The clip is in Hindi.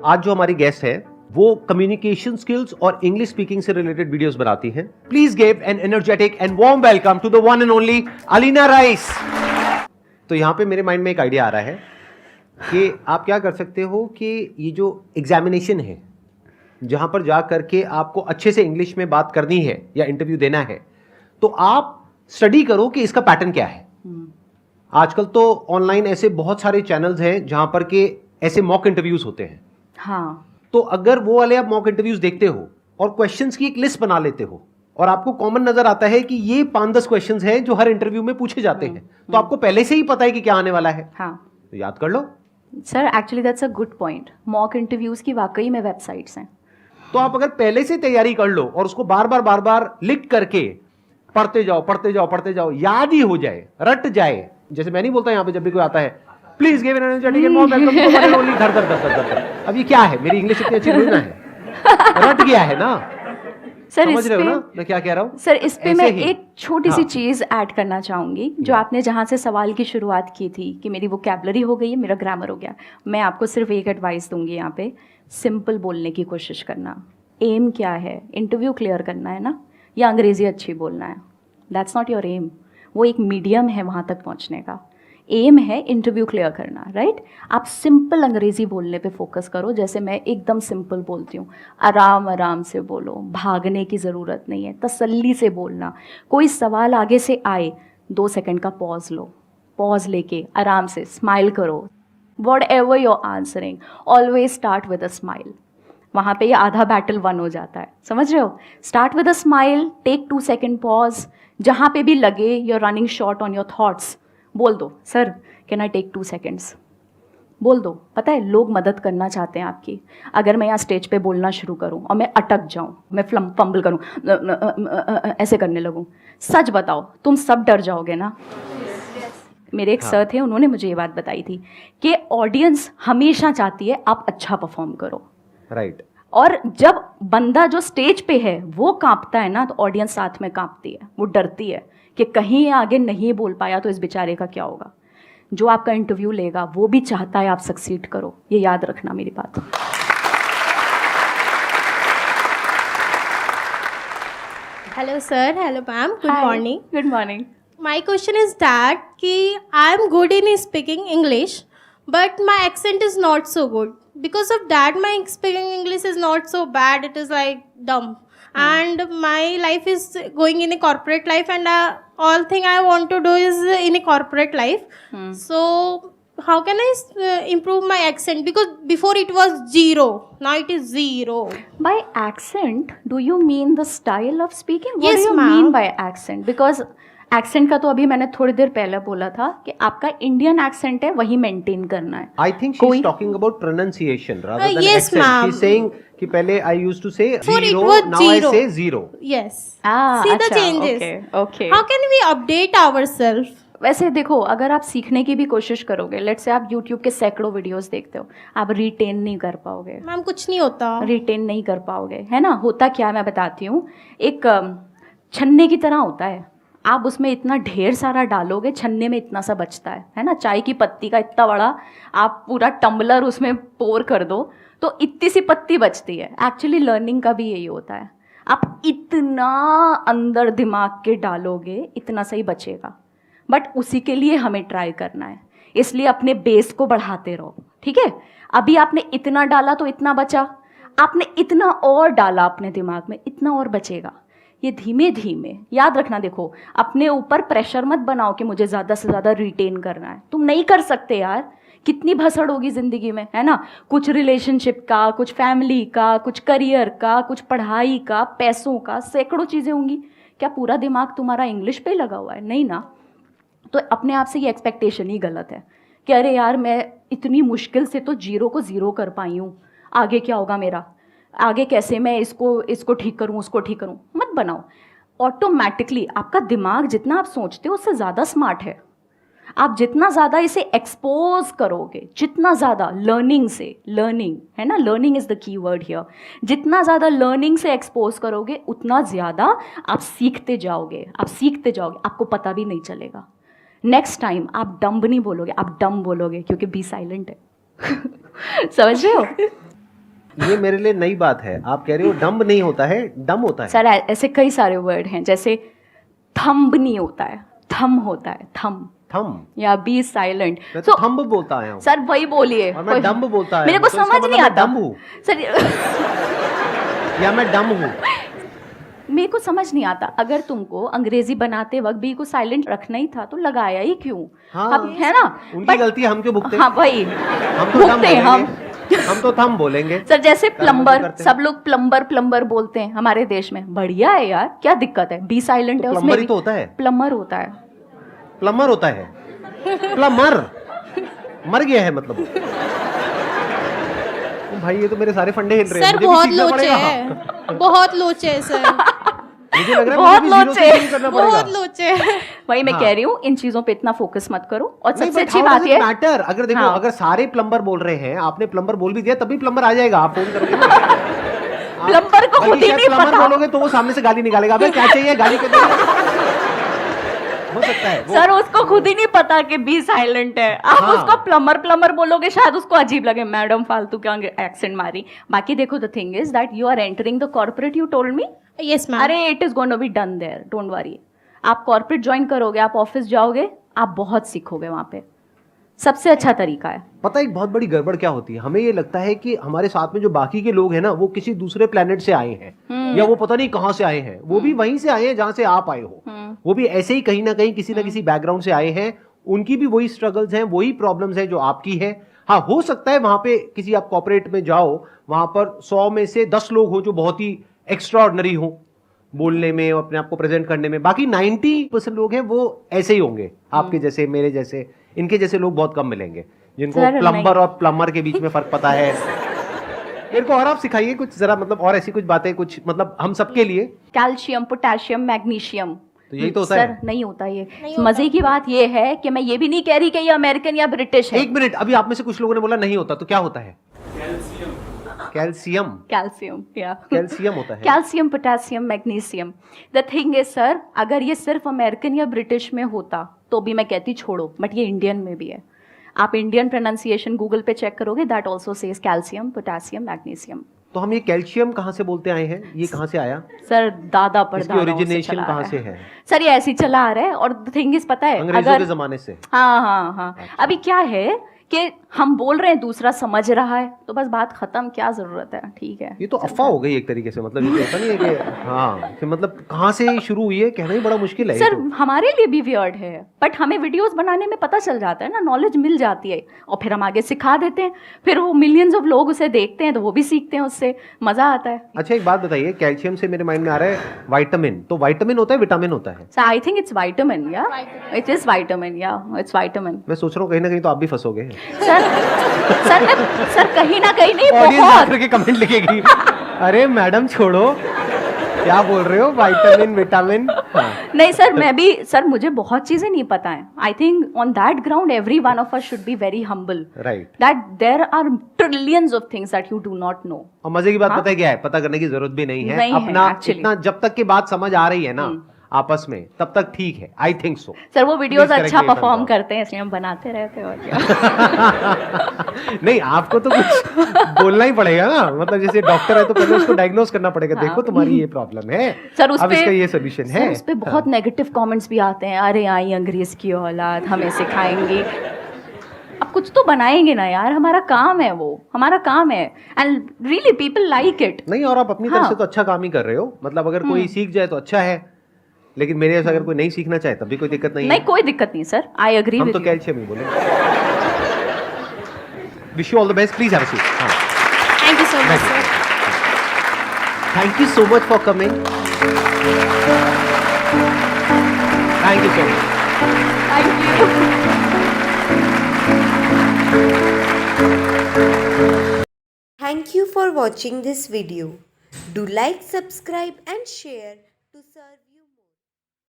आज जो हमारी गेस्ट है वो कम्युनिकेशन स्किल्स और इंग्लिश स्पीकिंग से रिलेटेड वीडियोस बनाती हैं। Please give an energetic and warm welcome to the one and only Alina Rice. तो यहां पे मेरे माइंड में एक आइडिया आ रहा है कि आप क्या कर सकते हो कि ये जो एग्जामिनेशन है जहां पर जा करके आपको अच्छे से इंग्लिश में बात करनी है या इंटरव्यू देना है, तो आप स्टडी करो कि इसका पैटर्न क्या है। आजकल तो ऑनलाइन ऐसे बहुत सारे चैनल्स हैं जहां पर के ऐसे मॉक इंटरव्यूज होते हैं। हाँ, तो अगर वो वाले आप मॉक इंटरव्यूज देखते हो और क्वेश्चंस की एक लिस्ट बना लेते हो और आपको कॉमन नजर आता है कि ये 5-10 क्वेश्चंस हैं जो हर इंटरव्यू में पूछे जाते हैं, तो आपको पहले से ही पता है कि क्या आने वाला है। हाँ तो याद कर लो। Sir, actually that's a good point. Mock interviews की वाकई में वेबसाइट्स हैं। तो आप अगर पहले से तैयारी कर लो और उसको बार बार लिख करके पढ़ते जाओ, याद ही हो जाए, रट जाए। जैसे मैं नहीं बोलता यहाँ पे जब भी कोई आता है, please give an energetic and warm welcome to the one and only Dhar. अब ये क्या है? मेरी इंग्लिश इतनी अच्छी नहीं ना है, रट गया है ना। सर समझ रहे हो ना मैं क्या कह रहा हूँ? सर, इस पे मैं ही। एक छोटी सी हाँ। चीज ऐड करना चाहूंगी। जो आपने जहाँ से सवाल की शुरुआत की थी कि मेरी वोकैबुलरी हो गई है, मेरा ग्रामर हो गया, मैं आपको सिर्फ एक एडवाइस दूंगी यहाँ पे, सिंपल बोलने की कोशिश करना। एम क्या है? इंटरव्यू क्लियर करना है ना, या अंग्रेजी अच्छी बोलना है? That's not your aim. वो एक मीडियम है वहाँ तक पहुँचने का। एम है इंटरव्यू क्लियर करना, राइट? आप सिंपल अंग्रेजी बोलने पे फोकस करो, जैसे मैं एकदम सिंपल बोलती हूँ। आराम आराम से बोलो, भागने की ज़रूरत नहीं है, तसल्ली से बोलना। कोई सवाल आगे से आए, 2 सेकंड का पॉज लो, पॉज लेके आराम से स्माइल करो। What ever your answering, always start with a smile. वहाँ पे ये आधा बैटल वन हो जाता है, समझ रहे हो? Start with a smile, take 2 second pause. जहाँ पे भी लगे you're running short on your thoughts, बोल दो, sir can I take 2 seconds? बोल दो। पता है, लोग मदद करना चाहते हैं आपकी। अगर मैं यहाँ स्टेज पे बोलना शुरू करूँ और मैं अटक जाऊँ, मैं फंबल करूँ, ऐसे करने लगूँ, सच बताओ तुम सब डर जाओगे ना? मेरे एक सर थे, उन्होंने मुझे ये बात बताई थी कि ऑडियंस हमेशा चाहती है आप अच्छा परफॉर्म करो, राइट। और जब बंदा जो स्टेज पे है वो कांपता है ना, तो ऑडियंस साथ में कांपती है, वो डरती है कि कहीं ये आगे नहीं बोल पाया तो इस बेचारे का क्या होगा। जो आपका इंटरव्यू लेगा वो भी चाहता है आप सक्सीड करो, ये याद रखना मेरी बात। Hello sir, hello ma'am, good morning. Good morning. My question is that कि I am good in speaking English, but my accent is not so good. Because of that, my speaking English is not so bad. It is like dumb. And my life is going in a corporate life, and all thing I want to do is in a corporate life. So how can I improve my accent? Because before it was 0, now it is 0. By accent, do you mean the style of speaking? What Yes, do you ma'am. mean by accent? Because accent का तो अभी मैंने थोड़ी देर पहले बोला था कि आपका इंडियन एक्सेंट है, वही मेंटेन करना है। I think she is talking about pronunciation rather than yes, accent. ma'am. She's saying कि पहले I used to say Before it 0, was now I 0. say 0. Yes. See the changes. Okay, okay. How can we update ourselves? वैसे देखो, अगर आप सीखने की भी कोशिश करोगे, लेट्स से आप YouTube के सैकड़ों वीडियोस देखते हो, आप रिटेन नहीं कर पाओगे। मैम कुछ नहीं होता, रिटेन नहीं कर पाओगे, है ना? होता क्या, मैं बताती हूँ। एक छन्ने की तरह होता है, आप उसमें इतना ढेर सारा डालोगे, छन्ने में इतना सा बचता है ना? चाय की पत्ती का इतना बड़ा आप पूरा टम्बलर उसमें पोर कर दो तो इतनी सी पत्ती बचती है। एक्चुअली लर्निंग का भी यही होता है, आप इतना अंदर दिमाग के डालोगे, इतना सही बचेगा। बट उसी के लिए हमें ट्राई करना है, इसलिए अपने बेस को बढ़ाते रहो, ठीक है? अभी आपने इतना डाला तो इतना बचा, आपने इतना और डाला अपने दिमाग में, इतना और बचेगा। ये धीमे धीमे याद रखना। देखो, अपने ऊपर प्रेशर मत बनाओ कि मुझे ज़्यादा से ज़्यादा रिटेन करना है, तुम नहीं कर सकते यार। कितनी भसड़ होगी ज़िंदगी में, है ना? कुछ रिलेशनशिप का, कुछ फैमिली का, कुछ करियर का, कुछ पढ़ाई का, पैसों का, सैकड़ों चीज़ें होंगी। क्या पूरा दिमाग तुम्हारा इंग्लिश पे लगा हुआ है? नहीं ना। तो अपने आप से ये एक्सपेक्टेशन ही गलत है कि अरे यार मैं इतनी मुश्किल से तो 0 को 0 कर पाई हूँ, आगे क्या होगा मेरा, आगे कैसे मैं इसको ठीक करूँ, उसको ठीक करूँ। मत बनाओ। ऑटोमेटिकली आपका दिमाग जितना आप सोचते हो उससे ज़्यादा स्मार्ट है। आप जितना ज़्यादा इसे एक्सपोज करोगे, जितना ज़्यादा लर्निंग है ना, learning is the key word here, जितना ज़्यादा लर्निंग से एक्सपोज करोगे उतना ज़्यादा आप सीखते जाओगे, आपको पता भी नहीं चलेगा। नेक्स्ट टाइम आप डम्ब नहीं बोलोगे, आप डम बोलोगे, क्योंकि बी साइलेंट है। समझ रहे हो? ये मेरे लिए नई बात है। आप कह रहे हो डम्ब नहीं होता है, डम होता है। सर ऐसे कई सारे वर्ड हैं, जैसे थंब नहीं होता है, थम होता है, थम थम। या बी साइलेंट। मैं तो थंब बोलता आया हूँ सर वही बोलिए। और मैं डम्ब बोलता है। मेरे को तो इसका समझ मतलब नहीं मैं आता डम्ब हूँ सर। या मैं डम हूँ। मेरे को समझ नहीं आता, अगर तुमको अंग्रेजी बनाते वक्त बी को साइलेंट रखना ही था तो लगाया ही क्यों? हाँ, अब है ना, उनकी गलती हम क्यों भुगते? हाँ वही हम तो थम बोलेंगे। हम तो थम बोलेंगे। सर जैसे प्लम्बर, करते हैं। सब लोग प्लम्बर प्लम्बर बोलते हैं हमारे देश में, बढ़िया है यार, क्या दिक्कत है? बी साइलेंट तो है उसमें प्लम्बर ही भी। तो होता है। प्लम्बर होता है। प्लम्बर होता है। प्लम्बर मर गया है मतलब। भाई ये तो मेरे सारे फंडे हिल रहे हैं। सर मुझे भी बहुत सीखना लोचे पड़ेगा। है, बहुत लोचे है सर, मुझे लग रहा है बहुत मुझे भी जीरो से लोचे। शुरू करना पड़ेगा। बहुत लोचे है। वही मैं हाँ। कह रही हूँ, इन चीजों पे इतना फोकस मत करो। और नहीं, सबसे but अच्छी how बात does ये it matter? अगर देखो हाँ। अगर सारे प्लम्बर बोल रहे हैं, आपने प्लम्बर बोल भी दिया तभी प्लम्बर आ जाएगा। आप फोन करोगे ना। प्लम्बर को खुद ही नहीं प्लम्बर पता। बोलोगे तो वो सामने से गाली निकालेगा, अबे क्या चाहिए गाली के दो। हो सकता है वो। सर उसको खुद ही नहीं पता कि बी साइलेंट है। आप हाँ। उसको प्लम्बर प्लम्बर बोलोगे, शायद उसको अजीब लगे, मैडम फालतू क्या एक्सेंट मारी। बाकी देखो, the thing is that you are entering the corporate, you told me. Yes ma'am. अरे it is going to be done there, don't worry. आप कॉर्पोरेट ज्वाइन करोगे, आप ऑफिस जाओगे, आप बहुत सीखोगे वहां पे। सबसे अच्छा तरीका है। पता है एक बहुत बड़ी गड़बड़ क्या होती है, हमें ये लगता है कि हमारे साथ में जो बाकी के लोग हैं ना, वो किसी दूसरे प्लेनेट से आए हैं या वो पता नहीं कहां से आए हैं। वो भी वहीं से आए हैं जहां से आप आए हो। वो भी ऐसे ही कहीं ना कहीं किसी ना किसी बैकग्राउंड से आए हैं। उनकी भी वही स्ट्रगल्स हैं, वही प्रॉब्लम्स हैं जो आपकी है। हाँ, हो सकता है वहां पे किसी आप कॉर्पोरेट में जाओ, वहां पर 100 में से 10 लोग हो जो बहुत ही एक्स्ट्रा ऑर्डिनरी हो बोलने में, अपने आप को प्रेजेंट करने में। बाकी 90% लोग हैं वो ऐसे ही होंगे, आपके जैसे, मेरे जैसे। इनके जैसे लोग बहुत कम मिलेंगे जिनको सर, प्लम्बर और प्लम्बर के बीच में फर्क पता है। मेरे को और आप सिखाइए कुछ जरा, मतलब और ऐसी कुछ बातें, कुछ मतलब हम सबके लिए। Calcium, potassium, magnesium. तो यही तो होता सर है। नहीं होता ये। मजे की बात ये है कि मैं ये भी नहीं कह रही कि ये अमेरिकन या ब्रिटिश है। एक मिनट, अभी आप में से कुछ लोगों ने बोला नहीं होता, तो क्या होता है? कैल्शियम। कैल्शियम या कैल्शियम होता है। Calcium, potassium, magnesium. The thing is sir, अगर ये सिर्फ अमेरिकन या ब्रिटिश में होता तो भी मैं कहती छोड़ो, बट ये इंडियन में भी है। आप इंडियन प्रोनाउंसिएशन गूगल पे चेक करोगे, that also says calcium, potassium, magnesium. तो हम ये कैल्शियम कहाँ से बोलते आए हैं? ये कहाँ से आया? सर दादा पर इसकी ओरिजिनेशन कहाँ से है? सर ये ऐसे ही चला आ रहा है। और द थिंग इज, पता है, अंग्रेजों के जमाने से। हाँ हाँ हाँ। अभी क्या है कि हम बोल रहे हैं, दूसरा समझ रहा है, तो बस बात खत्म, क्या जरूरत है? ठीक है। ये तो अफवाह हो गई एक तरीके से, मतलब ये तो होता नहीं है कि हाँ कि मतलब कहाँ से शुरू हुई है, कहना ही बड़ा मुश्किल है। सर तो। हमारे लिए भी वियर्ड है, बट हमें वीडियोस बनाने में पता चल जाता है ना, नॉलेज मिल जाती है, और फिर हम आगे सिखा देते हैं। फिर वो मिलियंस ऑफ लोग उसे देखते हैं तो वो भी सीखते हैं, उससे मजा आता है। अच्छा एक बात बताइए, कैल्शियम से मेरे माइंड में आ रहा है विटामिन। तो विटामिन होता है, विटामिन होता है? सो आई थिंक इट्स विटामिन, या इट इज विटामिन, या इट्स विटामिन। मैं सोच रहा हूँ कहीं ना कहीं तो आप भी फंसोगे। सर कहीं ना कहीं नहीं, ऑडियंस बहुत। आकर के कमेंट लिखेगी, अरे मैडम छोड़ो, क्या बोल रहे हो, विटामिन विटामिन। हाँ। नहीं सर, मैं भी सर, मुझे बहुत चीजें नहीं पता है। I think on that ground every one of us should be very humble, right, that there are trillions of things that you do not know. और मजे की बात हाँ? पता है क्या है? पता करने की जरूरत भी नहीं है। नहीं है, अपना actually। इतना जब तक की बात समझ आ रही है ना आपस में, तब तक ठीक है। I think so. सर वो वीडियोस Please correct अच्छा me if I'm perform wrong। करते हैं, इसलिए हम बनाते रहते हैं, और क्या। नहीं, आपको तो कुछ बोलना ही पड़ेगा ना, मतलब जैसे डॉक्टर है तो पहले उसको डायग्नोज करना पड़ेगा। हाँ। देखो तुम्हारी ये प्रॉब्लम है सर उस अब पे इसका ये सोल्यूशन है। सर उस पे बहुत नेगेटिव कमेंट्स भी आते हैं, अरे आई अंग्रेज की औलाद, हमें सिखाएंगी। अब कुछ तो बनाएंगे ना यार, हमारा काम है, वो हमारा काम है, and really people like it. नहीं, और आप अपनी तरफ हाँ। से तो अच्छा काम ही कर रहे हो। मतलब अगर कोई सीख जाए तो अच्छा है, लेकिन मेरे जैसा अगर कोई नहीं सीखना चाहे तब भी कोई दिक्कत नहीं नहीं, है। कोई दिक्कत नहीं सर, आई एग्री हम विद तो यू। कैल्शियम ही बोले। Wish you all the best, please have a seat. हाँ, thank you so much sir. Thank you so much for coming. Thank you so much. Thank you. Thank you for watching this video. Do like, subscribe and share to search